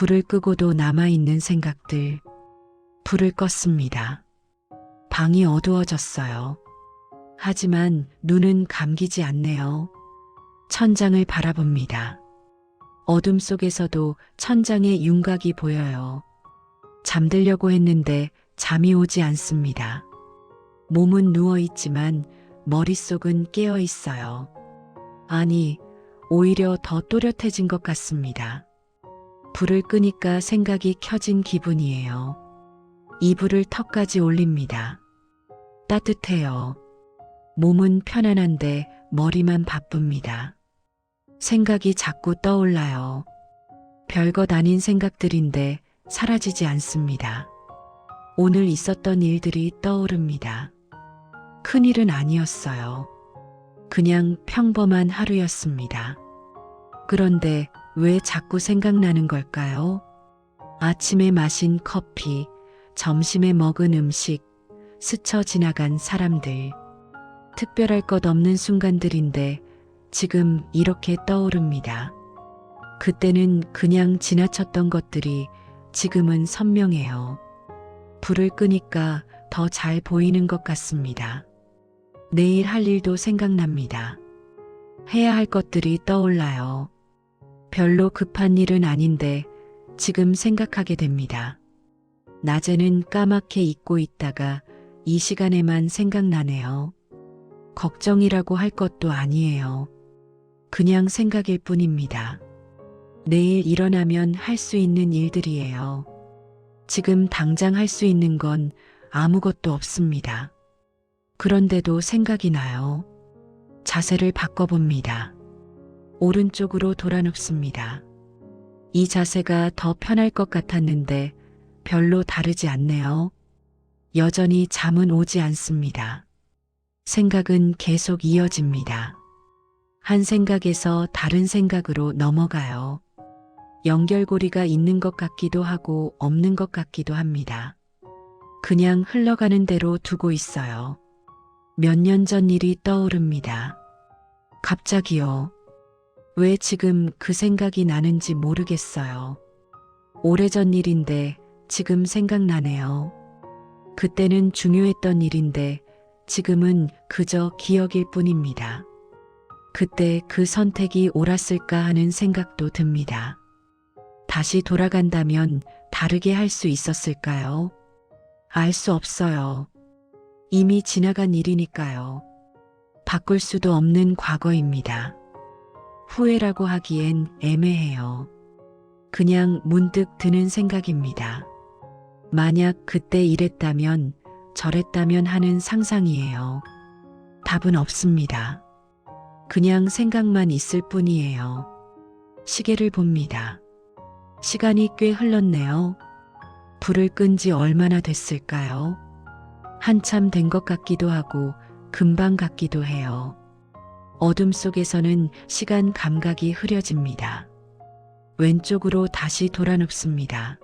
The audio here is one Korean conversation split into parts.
불을 끄고도 남아있는 생각들. 불을 껐습니다. 방이 어두워졌어요. 하지만 눈은 감기지 않네요. 천장을 바라봅니다. 어둠 속에서도 천장에 윤곽이 보여요. 잠들려고 했는데 잠이 오지 않습니다. 몸은 누워있지만 머릿속은 깨어있어요. 아니, 오히려 더 또렷해진 것 같습니다. 불을 끄니까 생각이 켜진 기분이에요. 이불을 턱까지 올립니다. 따뜻해요. 몸은 편안한데 머리만 바쁩니다. 생각이 자꾸 떠올라요. 별것 아닌 생각들인데 사라지지 않습니다. 오늘 있었던 일들이 떠오릅니다. 큰일은 아니었어요. 그냥 평범한 하루였습니다. 그런데 왜 자꾸 생각나는 걸까요? 아침에 마신 커피, 점심에 먹은 음식, 스쳐 지나간 사람들. 특별할 것 없는 순간들인데 지금 이렇게 떠오릅니다. 그때는 그냥 지나쳤던 것들이 지금은 선명해요. 불을 끄니까 더 잘 보이는 것 같습니다. 내일 할 일도 생각납니다. 해야 할 것들이 떠올라요. 별로 급한 일은 아닌데 지금 생각하게 됩니다. 낮에는 까맣게 잊고 있다가 이 시간에만 생각나네요. 걱정이라고 할 것도 아니에요. 그냥 생각일 뿐입니다. 내일 일어나면 할 수 있는 일들이에요. 지금 당장 할 수 있는 건 아무것도 없습니다. 그런데도 생각이 나요. 자세를 바꿔봅니다. 오른쪽으로 돌아눕습니다. 이 자세가 더 편할 것 같았는데 별로 다르지 않네요. 여전히 잠은 오지 않습니다. 생각은 계속 이어집니다. 한 생각에서 다른 생각으로 넘어가요. 연결고리가 있는 것 같기도 하고 없는 것 같기도 합니다. 그냥 흘러가는 대로 두고 있어요. 몇 년 전 일이 떠오릅니다. 갑자기요. 왜 지금 그 생각이 나는지 모르겠어요. 오래전 일인데 지금 생각나네요. 그때는 중요했던 일인데 지금은 그저 기억일 뿐입니다. 그때 그 선택이 옳았을까 하는 생각도 듭니다. 다시 돌아간다면 다르게 할 수 있었을까요? 알 수 없어요. 이미 지나간 일이니까요. 바꿀 수도 없는 과거입니다. 후회라고 하기엔 애매해요. 그냥 문득 드는 생각입니다. 만약 그때 이랬다면 저랬다면 하는 상상이에요. 답은 없습니다. 그냥 생각만 있을 뿐이에요. 시계를 봅니다. 시간이 꽤 흘렀네요. 불을 끈 지 얼마나 됐을까요? 한참 된 것 같기도 하고 금방 같기도 해요. 어둠 속에서는 시간 감각이 흐려집니다. 왼쪽으로 다시 돌아눕습니다.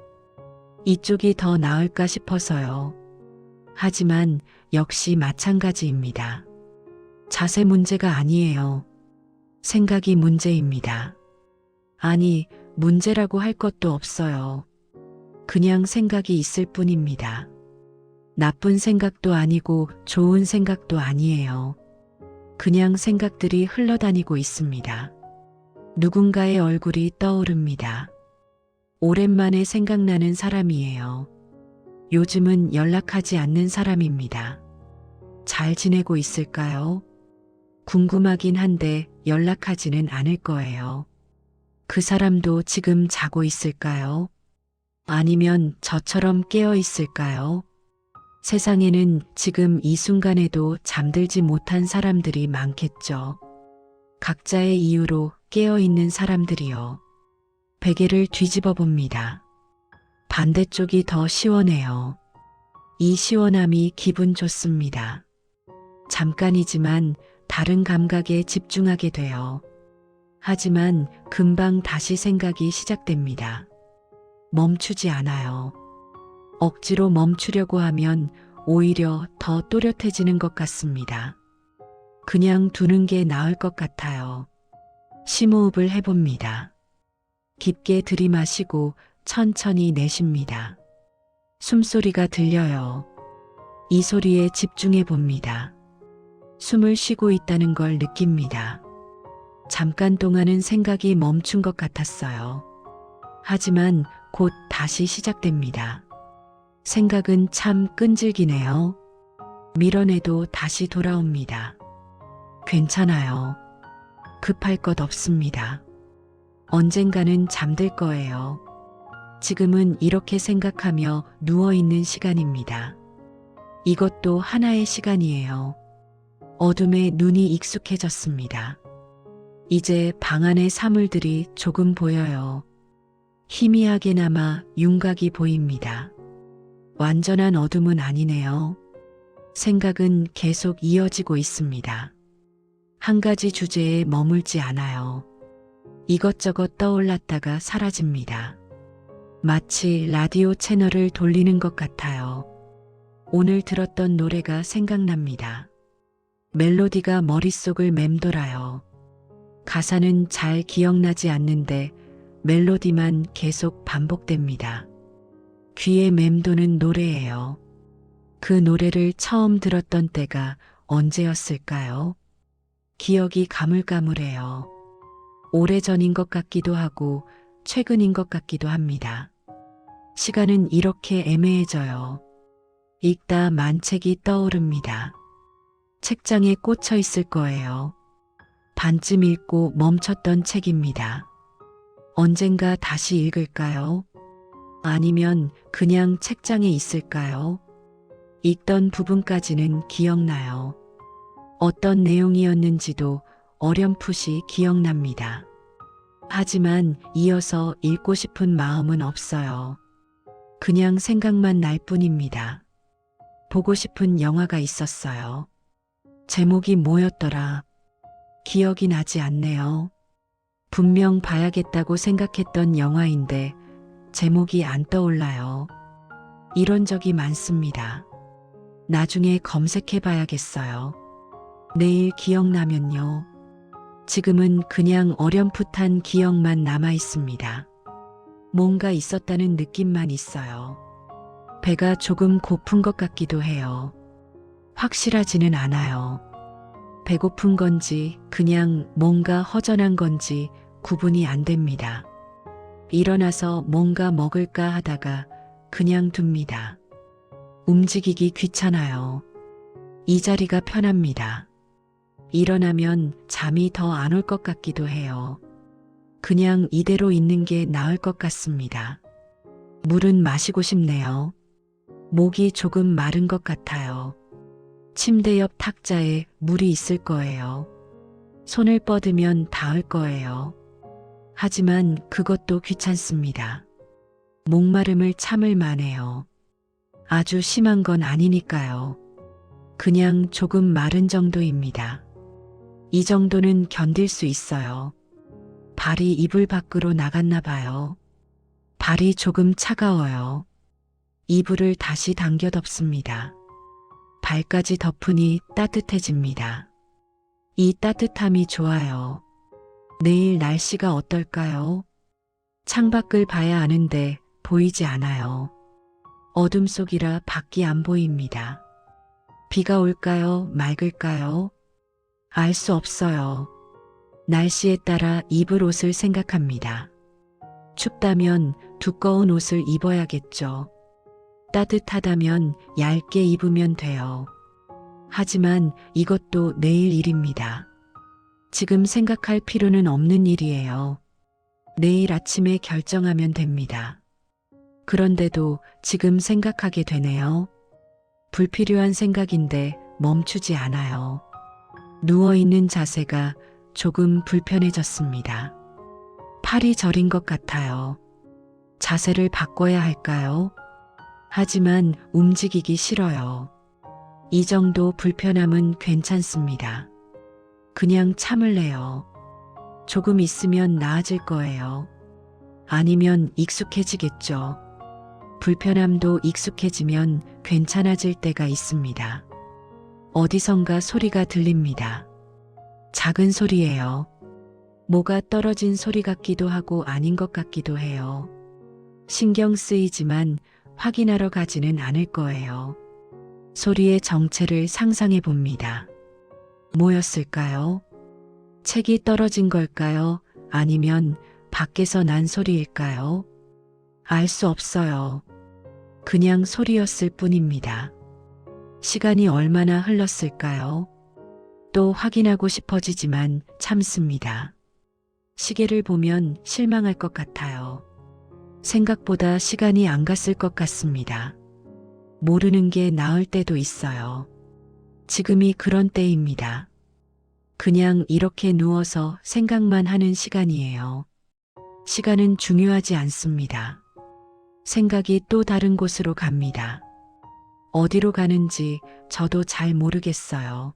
이쪽이 더 나을까 싶어서요. 하지만 역시 마찬가지입니다. 자세 문제가 아니에요. 생각이 문제입니다. 아니, 문제라고 할 것도 없어요. 그냥 생각이 있을 뿐입니다. 나쁜 생각도 아니고 좋은 생각도 아니에요. 그냥 생각들이 흘러다니고 있습니다. 누군가의 얼굴이 떠오릅니다. 오랜만에 생각나는 사람이에요. 요즘은 연락하지 않는 사람입니다. 잘 지내고 있을까요? 궁금하긴 한데 연락하지는 않을 거예요. 그 사람도 지금 자고 있을까요? 아니면 저처럼 깨어 있을까요? 세상에는 지금 이 순간에도 잠들지 못한 사람들이 많겠죠. 각자의 이유로 깨어 있는 사람들이요. 베개를 뒤집어 봅니다. 반대쪽이 더 시원해요. 이 시원함이 기분 좋습니다. 잠깐이지만 다른 감각에 집중하게 돼요. 하지만 금방 다시 생각이 시작됩니다. 멈추지 않아요. 억지로 멈추려고 하면 오히려 더 또렷해지는 것 같습니다. 그냥 두는 게 나을 것 같아요. 심호흡을 해봅니다. 깊게 들이마시고 천천히 내쉽니다. 숨소리가 들려요. 이 소리에 집중해 봅니다. 숨을 쉬고 있다는 걸 느낍니다. 잠깐 동안은 생각이 멈춘 것 같았어요. 하지만 곧 다시 시작됩니다. 생각은 참 끈질기네요. 밀어내도 다시 돌아옵니다. 괜찮아요. 급할 것 없습니다. 언젠가는 잠들 거예요. 지금은 이렇게 생각하며 누워있는 시간입니다. 이것도 하나의 시간이에요. 어둠에 눈이 익숙해졌습니다. 이제 방 안의 사물들이 조금 보여요. 희미하게나마 윤곽이 보입니다. 완전한 어둠은 아니네요. 생각은 계속 이어지고 있습니다. 한 가지 주제에 머물지 않아요. 이것저것 떠올랐다가 사라집니다. 마치 라디오 채널을 돌리는 것 같아요. 오늘 들었던 노래가 생각납니다. 멜로디가 머릿속을 맴돌아요. 가사는 잘 기억나지 않는데 멜로디만 계속 반복됩니다. 귀에 맴도는 노래예요. 그 노래를 처음 들었던 때가 언제였을까요? 기억이 가물가물해요. 오래전인 것 같기도 하고 최근인 것 같기도 합니다. 시간은 이렇게 애매해져요. 읽다 만책이 떠오릅니다. 책장에 꽂혀 있을 거예요. 반쯤 읽고 멈췄던 책입니다. 언젠가 다시 읽을까요? 아니면 그냥 책장에 있을까요? 읽던 부분까지는 기억나요. 어떤 내용이었는지도 어렴풋이 기억납니다. 하지만 이어서 읽고 싶은 마음은 없어요. 그냥 생각만 날 뿐입니다. 보고 싶은 영화가 있었어요. 제목이 뭐였더라? 기억이 나지 않네요. 분명 봐야겠다고 생각했던 영화인데 제목이 안 떠올라요. 이런 적이 많습니다. 나중에 검색해 봐야겠어요. 내일 기억나면요. 지금은 그냥 어렴풋한 기억만 남아 있습니다. 뭔가 있었다는 느낌만 있어요. 배가 조금 고픈 것 같기도 해요. 확실하지는 않아요. 배고픈 건지 그냥 뭔가 허전한 건지 구분이 안 됩니다. 일어나서 뭔가 먹을까 하다가 그냥 둡니다. 움직이기 귀찮아요. 이 자리가 편합니다. 일어나면 잠이 더 안 올 것 같기도 해요. 그냥 이대로 있는 게 나을 것 같습니다. 물은 마시고 싶네요. 목이 조금 마른 것 같아요. 침대 옆 탁자에 물이 있을 거예요. 손을 뻗으면 닿을 거예요. 하지만 그것도 귀찮습니다. 목마름을 참을 만해요. 아주 심한 건 아니니까요. 그냥 조금 마른 정도입니다. 이 정도는 견딜 수 있어요. 발이 이불 밖으로 나갔나 봐요. 발이 조금 차가워요. 이불을 다시 당겨 덮습니다. 발까지 덮으니 따뜻해집니다. 이 따뜻함이 좋아요. 내일 날씨가 어떨까요? 창밖을 봐야 아는데 보이지 않아요. 어둠 속이라 밖이 안 보입니다. 비가 올까요? 맑을까요? 알 수 없어요. 날씨에 따라 입을 옷을 생각합니다. 춥다면 두꺼운 옷을 입어야겠죠. 따뜻하다면 얇게 입으면 돼요. 하지만 이것도 내일 일입니다. 지금 생각할 필요는 없는 일이에요. 내일 아침에 결정하면 됩니다. 그런데도 지금 생각하게 되네요. 불필요한 생각인데 멈추지 않아요. 누워있는 자세가 조금 불편해졌습니다. 팔이 저린 것 같아요. 자세를 바꿔야 할까요? 하지만 움직이기 싫어요. 이 정도 불편함은 괜찮습니다. 그냥 참을래요. 조금 있으면 나아질 거예요. 아니면 익숙해지겠죠. 불편함도 익숙해지면 괜찮아질 때가 있습니다. 어디선가 소리가 들립니다. 작은 소리예요. 뭐가 떨어진 소리 같기도 하고 아닌 것 같기도 해요. 신경 쓰이지만 확인하러 가지는 않을 거예요. 소리의 정체를 상상해 봅니다. 뭐였을까요? 책이 떨어진 걸까요? 아니면 밖에서 난 소리일까요? 알 수 없어요. 그냥 소리였을 뿐입니다. 시간이 얼마나 흘렀을까요? 또 확인하고 싶어지지만 참습니다. 시계를 보면 실망할 것 같아요. 생각보다 시간이 안 갔을 것 같습니다. 모르는 게 나을 때도 있어요. 지금이 그런 때입니다. 그냥 이렇게 누워서 생각만 하는 시간이에요. 시간은 중요하지 않습니다. 생각이 또 다른 곳으로 갑니다. 어디로 가는지 저도 잘 모르겠어요.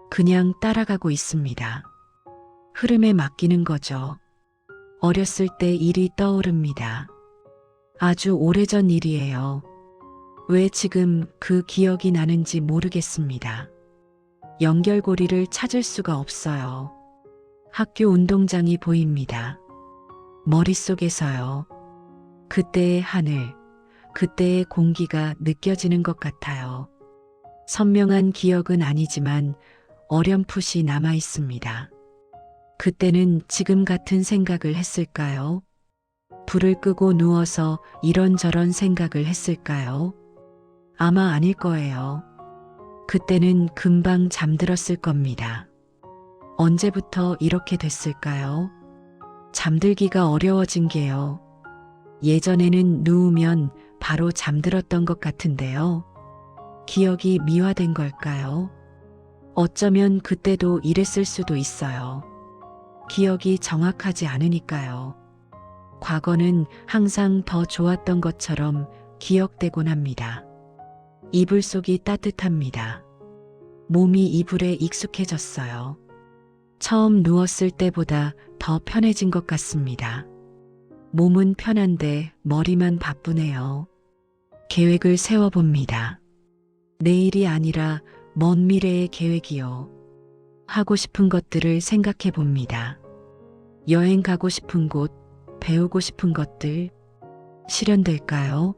그냥 따라가고 있습니다. 흐름에 맡기는 거죠. 어렸을 때 일이 떠오릅니다. 아주 오래전 일이에요. 왜 지금 그 기억이 나는지 모르겠습니다. 연결고리를 찾을 수가 없어요. 학교 운동장이 보입니다. 머릿속에서요. 그때의 하늘, 그때의 공기가 느껴지는 것 같아요. 선명한 기억은 아니지만 어렴풋이 남아 있습니다. 그때는 지금 같은 생각을 했을까요? 불을 끄고 누워서 이런저런 생각을 했을까요? 아마 아닐 거예요. 그때는 금방 잠들었을 겁니다. 언제부터 이렇게 됐을까요? 잠들기가 어려워진 게요. 예전에는 누우면 바로 잠들었던 것 같은데요. 기억이 미화된 걸까요? 어쩌면 그때도 이랬을 수도 있어요. 기억이 정확하지 않으니까요. 과거는 항상 더 좋았던 것처럼 기억되곤 합니다. 이불 속이 따뜻합니다. 몸이 이불에 익숙해졌어요. 처음 누웠을 때보다 더 편해진 것 같습니다. 몸은 편한데 머리만 바쁘네요. 계획을 세워봅니다. 내일이 아니라 먼 미래의 계획이요. 하고 싶은 것들을 생각해 봅니다. 여행 가고 싶은 곳, 배우고 싶은 것들, 실현될까요?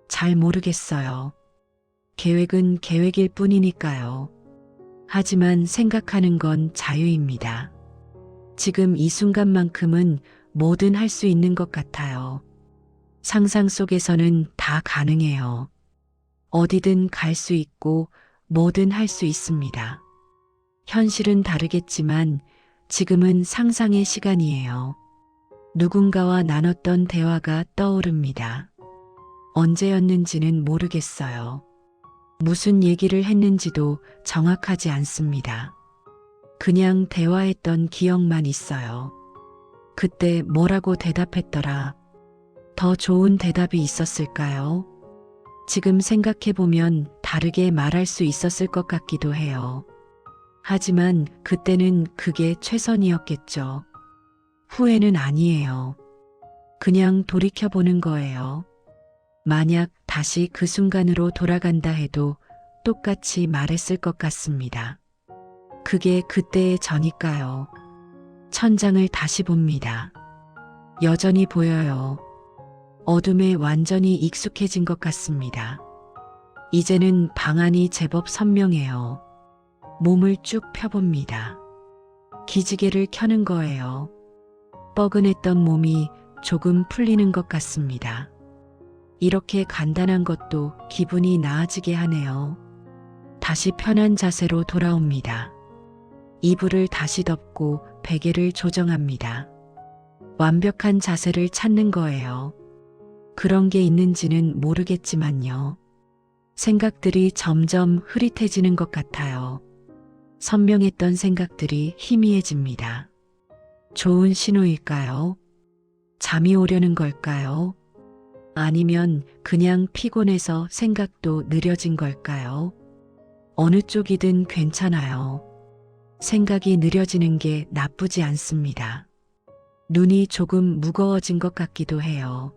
잘 모르겠어요. 계획은 계획일 뿐이니까요. 하지만 생각하는 건 자유입니다. 지금 이 순간만큼은 뭐든 할 수 있는 것 같아요. 상상 속에서는 다 가능해요. 어디든 갈 수 있고 뭐든 할 수 있습니다. 현실은 다르겠지만 지금은 상상의 시간이에요. 누군가와 나눴던 대화가 떠오릅니다. 언제였는지는 모르겠어요. 무슨 얘기를 했는지도 정확하지 않습니다. 그냥 대화했던 기억만 있어요. 그때 뭐라고 대답했더라. 더 좋은 대답이 있었을까요? 지금 생각해보면 다르게 말할 수 있었을 것 같기도 해요. 하지만 그때는 그게 최선이었겠죠. 후회는 아니에요. 그냥 돌이켜보는 거예요. 만약 다시 그 순간으로 돌아간다 해도 똑같이 말했을 것 같습니다. 그게 그때의 저니까요. 천장을 다시 봅니다. 여전히 보여요. 어둠에 완전히 익숙해진 것 같습니다. 이제는 방안이 제법 선명해요. 몸을 쭉 펴봅니다. 기지개를 켜는 거예요. 뻐근했던 몸이 조금 풀리는 것 같습니다. 이렇게 간단한 것도 기분이 나아지게 하네요. 다시 편한 자세로 돌아옵니다. 이불을 다시 덮고 베개를 조정합니다. 완벽한 자세를 찾는 거예요. 그런 게 있는지는 모르겠지만요. 생각들이 점점 흐릿해지는 것 같아요. 선명했던 생각들이 희미해집니다. 좋은 신호일까요? 잠이 오려는 걸까요? 아니면 그냥 피곤해서 생각도 느려진 걸까요? 어느 쪽이든 괜찮아요. 생각이 느려지는 게 나쁘지 않습니다. 눈이 조금 무거워진 것 같기도 해요.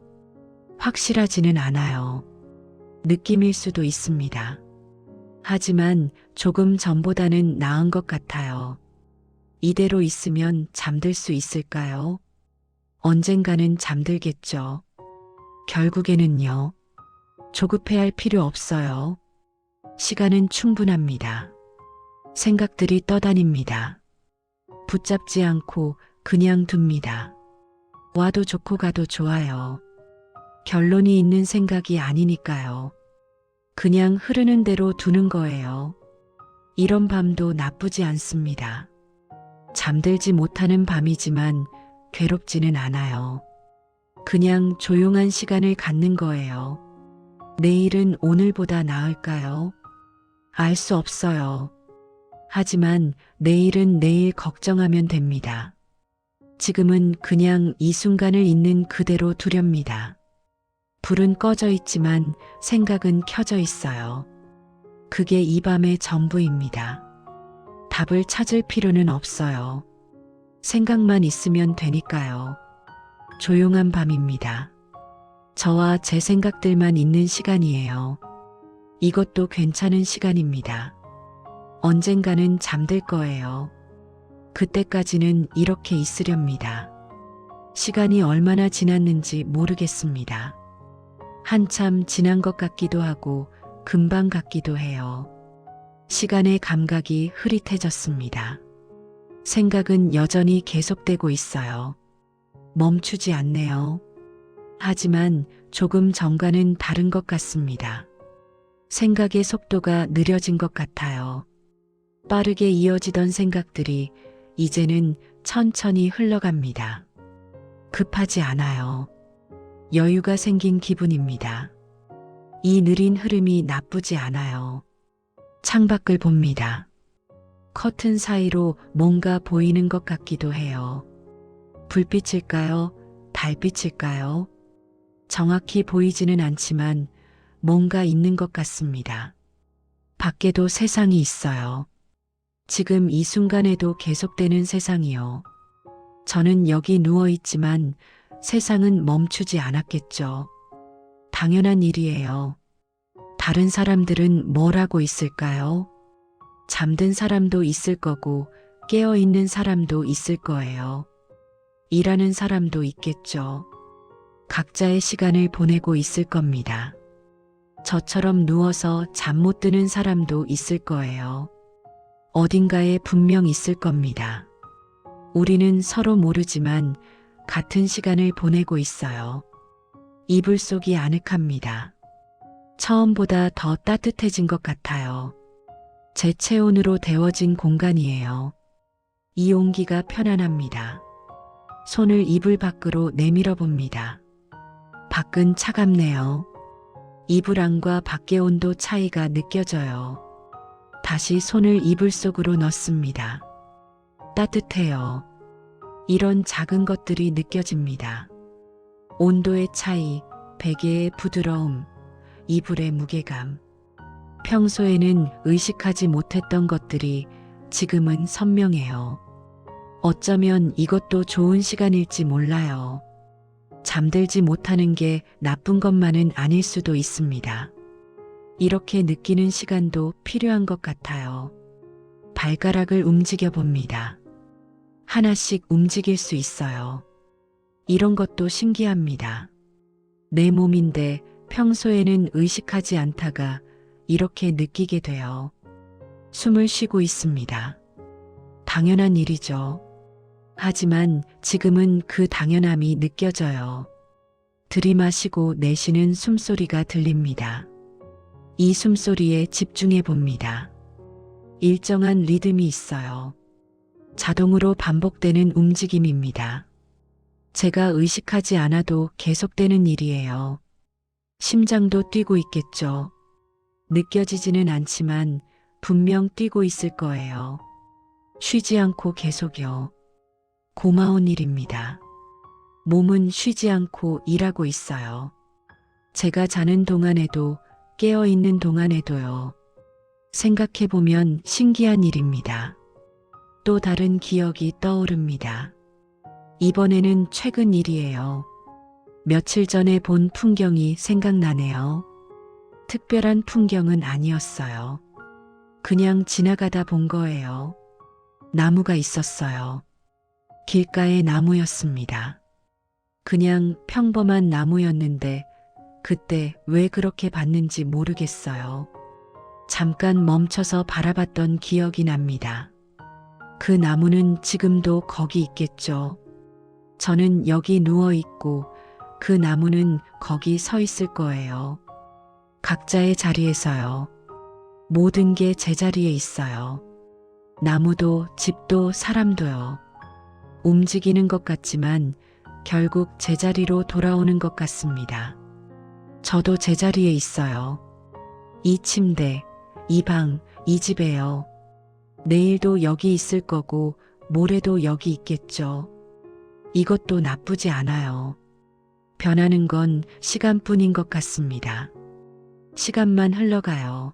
확실하지는 않아요. 느낌일 수도 있습니다. 하지만 조금 전보다는 나은 것 같아요. 이대로 있으면 잠들 수 있을까요? 언젠가는 잠들겠죠. 결국에는요. 조급해할 필요 없어요. 시간은 충분합니다. 생각들이 떠다닙니다. 붙잡지 않고 그냥 둡니다. 와도 좋고 가도 좋아요. 결론이 있는 생각이 아니니까요. 그냥 흐르는 대로 두는 거예요. 이런 밤도 나쁘지 않습니다. 잠들지 못하는 밤이지만 괴롭지는 않아요. 그냥 조용한 시간을 갖는 거예요. 내일은 오늘보다 나을까요? 알 수 없어요. 하지만 내일은 내일 걱정하면 됩니다. 지금은 그냥 이 순간을 있는 그대로 두렵니다. 불은 꺼져 있지만 생각은 켜져 있어요. 그게 이 밤의 전부입니다. 답을 찾을 필요는 없어요. 생각만 있으면 되니까요. 조용한 밤입니다. 저와 제 생각들만 있는 시간이에요. 이것도 괜찮은 시간입니다. 언젠가는 잠들 거예요. 그때까지는 이렇게 있으렵니다. 시간이 얼마나 지났는지 모르겠습니다. 한참 지난 것 같기도 하고 금방 같기도 해요. 시간의 감각이 흐릿해졌습니다. 생각은 여전히 계속되고 있어요. 멈추지 않네요. 하지만 조금 전과는 다른 것 같습니다. 생각의 속도가 느려진 것 같아요. 빠르게 이어지던 생각들이 이제는 천천히 흘러갑니다. 급하지 않아요. 여유가 생긴 기분입니다. 이 느린 흐름이 나쁘지 않아요. 창밖을 봅니다. 커튼 사이로 뭔가 보이는 것 같기도 해요. 불빛일까요? 달빛일까요? 정확히 보이지는 않지만 뭔가 있는 것 같습니다. 밖에도 세상이 있어요. 지금 이 순간에도 계속되는 세상이요. 저는 여기 누워 있지만 세상은 멈추지 않았겠죠. 당연한 일이에요. 다른 사람들은 뭘 하고 있을까요? 잠든 사람도 있을 거고 깨어 있는 사람도 있을 거예요. 일하는 사람도 있겠죠. 각자의 시간을 보내고 있을 겁니다. 저처럼 누워서 잠 못 드는 사람도 있을 거예요. 어딘가에 분명 있을 겁니다. 우리는 서로 모르지만 같은 시간을 보내고 있어요. 이불 속이 아늑합니다. 처음보다 더 따뜻해진 것 같아요. 제 체온으로 데워진 공간이에요. 이 온기가 편안합니다. 손을 이불 밖으로 내밀어 봅니다. 밖은 차갑네요. 이불 안과 밖의 온도 차이가 느껴져요. 다시 손을 이불 속으로 넣습니다. 따뜻해요. 이런 작은 것들이 느껴집니다. 온도의 차이, 베개의 부드러움, 이불의 무게감. 평소에는 의식하지 못했던 것들이 지금은 선명해요. 어쩌면 이것도 좋은 시간일지 몰라요. 잠들지 못하는 게 나쁜 것만은 아닐 수도 있습니다. 이렇게 느끼는 시간도 필요한 것 같아요. 발가락을 움직여 봅니다. 하나씩 움직일 수 있어요. 이런 것도 신기합니다. 내 몸인데 평소에는 의식하지 않다가 이렇게 느끼게 돼요. 숨을 쉬고 있습니다. 당연한 일이죠. 하지만 지금은 그 당연함이 느껴져요. 들이마시고 내쉬는 숨소리가 들립니다. 이 숨소리에 집중해 봅니다. 일정한 리듬이 있어요. 자동으로 반복되는 움직임입니다. 제가 의식하지 않아도 계속되는 일이에요. 심장도 뛰고 있겠죠. 느껴지지는 않지만 분명 뛰고 있을 거예요. 쉬지 않고 계속요. 고마운 일입니다. 몸은 쉬지 않고 일하고 있어요. 제가 자는 동안에도 깨어 있는 동안에도요. 생각해보면 신기한 일입니다. 또 다른 기억이 떠오릅니다. 이번에는 최근 일이에요. 며칠 전에 본 풍경이 생각나네요. 특별한 풍경은 아니었어요. 그냥 지나가다 본 거예요. 나무가 있었어요. 길가의 나무였습니다. 그냥 평범한 나무였는데 그때 왜 그렇게 봤는지 모르겠어요. 잠깐 멈춰서 바라봤던 기억이 납니다. 그 나무는 지금도 거기 있겠죠. 저는 여기 누워 있고 그 나무는 거기 서 있을 거예요. 각자의 자리에서요. 모든 게 제자리에 있어요. 나무도 집도 사람도요. 움직이는 것 같지만 결국 제자리로 돌아오는 것 같습니다. 저도 제자리에 있어요. 이 침대, 이 방, 이 집에요. 내일도 여기 있을 거고 모레도 여기 있겠죠. 이것도 나쁘지 않아요. 변하는 건 시간뿐인 것 같습니다. 시간만 흘러가요.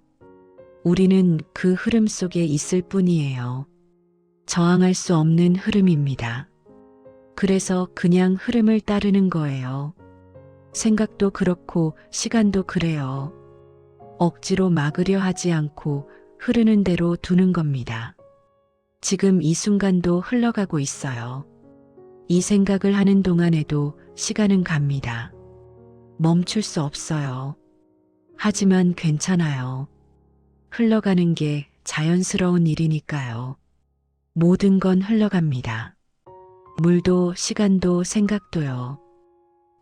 우리는 그 흐름 속에 있을 뿐이에요. 저항할 수 없는 흐름입니다. 그래서 그냥 흐름을 따르는 거예요. 생각도 그렇고 시간도 그래요. 억지로 막으려 하지 않고 흐르는 대로 두는 겁니다. 지금 이 순간도 흘러가고 있어요. 이 생각을 하는 동안에도 시간은 갑니다. 멈출 수 없어요. 하지만 괜찮아요. 흘러가는 게 자연스러운 일이니까요. 모든 건 흘러갑니다. 물도 시간도 생각도요.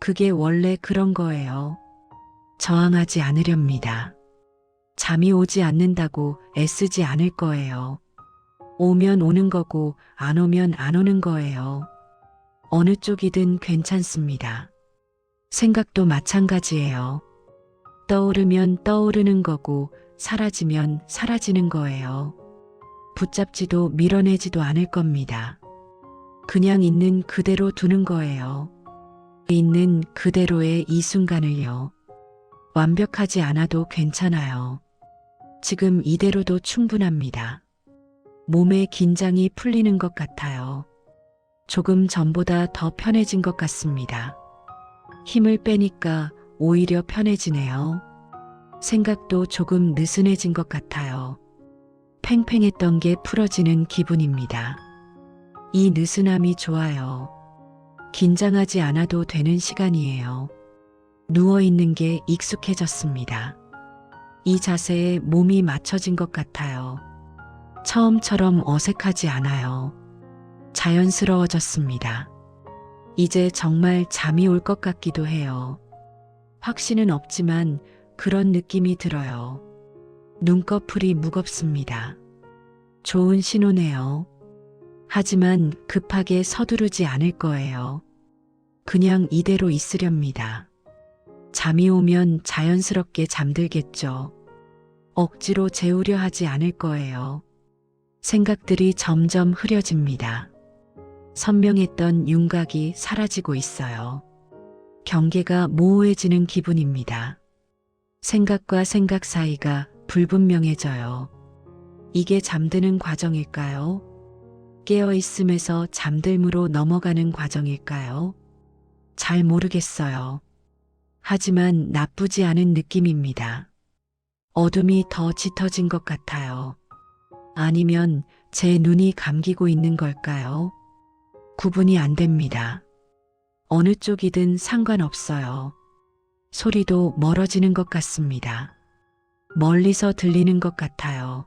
그게 원래 그런 거예요. 저항하지 않으렵니다. 잠이 오지 않는다고 애쓰지 않을 거예요. 오면 오는 거고 안 오면 안 오는 거예요. 어느 쪽이든 괜찮습니다. 생각도 마찬가지예요. 떠오르면 떠오르는 거고 사라지면 사라지는 거예요. 붙잡지도 밀어내지도 않을 겁니다. 그냥 있는 그대로 두는 거예요. 있는 그대로의 이 순간을요. 완벽하지 않아도 괜찮아요. 지금 이대로도 충분합니다. 몸의 긴장이 풀리는 것 같아요. 조금 전보다 더 편해진 것 같습니다. 힘을 빼니까 오히려 편해지네요. 생각도 조금 느슨해진 것 같아요. 팽팽했던 게 풀어지는 기분입니다. 이 느슨함이 좋아요. 긴장하지 않아도 되는 시간이에요. 누워있는 게 익숙해졌습니다. 이 자세에 몸이 맞춰진 것 같아요. 처음처럼 어색하지 않아요. 자연스러워졌습니다. 이제 정말 잠이 올 것 같기도 해요. 확신은 없지만 그런 느낌이 들어요. 눈꺼풀이 무겁습니다. 좋은 신호네요. 하지만 급하게 서두르지 않을 거예요. 그냥 이대로 있으렵니다. 잠이 오면 자연스럽게 잠들겠죠. 억지로 재우려 하지 않을 거예요. 생각들이 점점 흐려집니다. 선명했던 윤곽이 사라지고 있어요. 경계가 모호해지는 기분입니다. 생각과 생각 사이가 불분명해져요. 이게 잠드는 과정일까요? 깨어있음에서 잠들므로 넘어가는 과정일까요? 잘 모르겠어요. 하지만 나쁘지 않은 느낌입니다. 어둠이 더 짙어진 것 같아요. 아니면 제 눈이 감기고 있는 걸까요? 구분이 안 됩니다. 어느 쪽이든 상관없어요. 소리도 멀어지는 것 같습니다. 멀리서 들리는 것 같아요.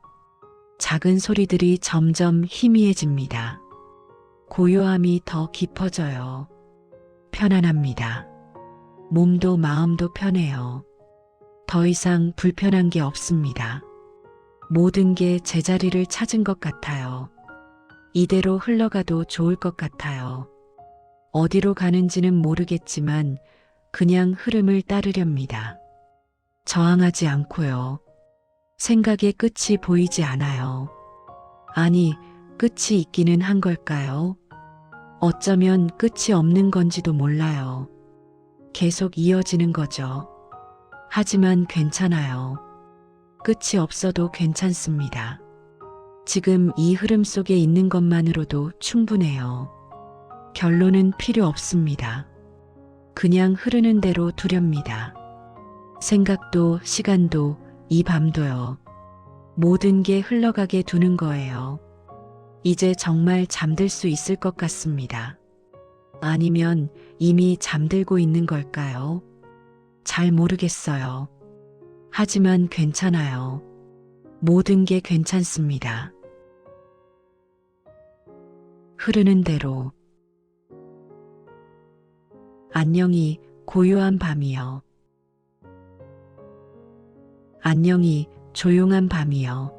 작은 소리들이 점점 희미해집니다. 고요함이 더 깊어져요. 편안합니다. 몸도 마음도 편해요. 더 이상 불편한 게 없습니다. 모든 게 제자리를 찾은 것 같아요. 이대로 흘러가도 좋을 것 같아요. 어디로 가는지는 모르겠지만 그냥 흐름을 따르렵니다. 저항하지 않고요. 생각의 끝이 보이지 않아요. 아니, 끝이 있기는 한 걸까요? 어쩌면 끝이 없는 건지도 몰라요. 계속 이어지는 거죠. 하지만 괜찮아요. 끝이 없어도 괜찮습니다. 지금 이 흐름 속에 있는 것만으로도 충분해요. 결론은 필요 없습니다. 그냥 흐르는 대로 두렵니다. 생각도 시간도 이 밤도요. 모든 게 흘러가게 두는 거예요. 이제 정말 잠들 수 있을 것 같습니다. 아니면 이미 잠들고 있는 걸까요? 잘 모르겠어요. 하지만 괜찮아요. 모든 게 괜찮습니다. 흐르는 대로. 안녕히 고요한 밤이여. 안녕히 조용한 밤이여.